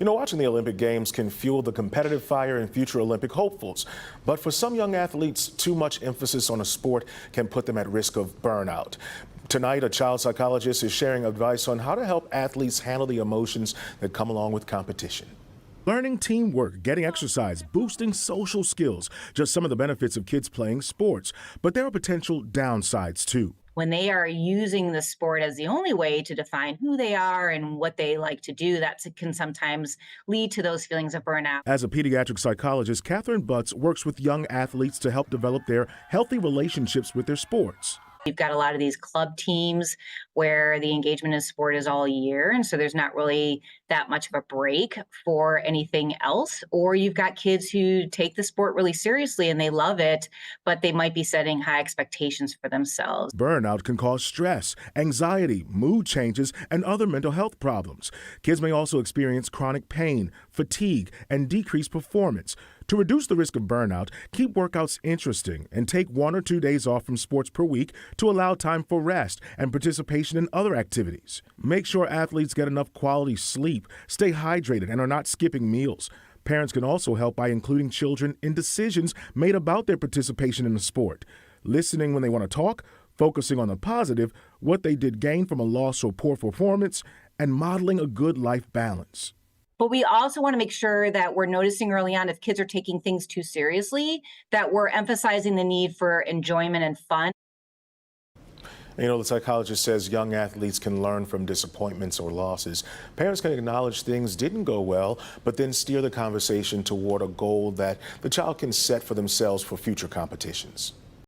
You know, watching the Olympic Games can fuel the competitive fire in future Olympic hopefuls. But for some young athletes, too much emphasis on a sport can put them at risk of burnout. Tonight, a child psychologist is sharing advice on how to help athletes handle the emotions that come along with competition. Learning teamwork, getting exercise, boosting social skills, just some of the benefits of kids playing sports. But there are potential downsides too. When they are using the sport as the only way to define who they are and what they like to do, that can sometimes lead to those feelings of burnout. As a pediatric psychologist, Catherine Butts works with young athletes to help develop their healthy relationships with their sports. You've got a lot of these club teams where the engagement in sport is all year, and so there's not really that much of a break for anything else. Or you've got kids who take the sport really seriously and they love it, but they might be setting high expectations for themselves. Burnout can cause stress, anxiety, mood changes, and other mental health problems. Kids may also experience chronic pain, fatigue, and decreased performance. To reduce the risk of burnout, keep workouts interesting and take 1 or 2 days off from sports per week to allow time for rest and participation in other activities. Make sure athletes get enough quality sleep, stay hydrated, and are not skipping meals. Parents can also help by including children in decisions made about their participation in the sport, listening when they want to talk, focusing on the positive, what they did gain from a loss or poor performance, and modeling a good life balance. But we also want to make sure that we're noticing early on if kids are taking things too seriously, that we're emphasizing the need for enjoyment and fun. You know, the psychologist says young athletes can learn from disappointments or losses. Parents can acknowledge things didn't go well, but then steer the conversation toward a goal that the child can set for themselves for future competitions.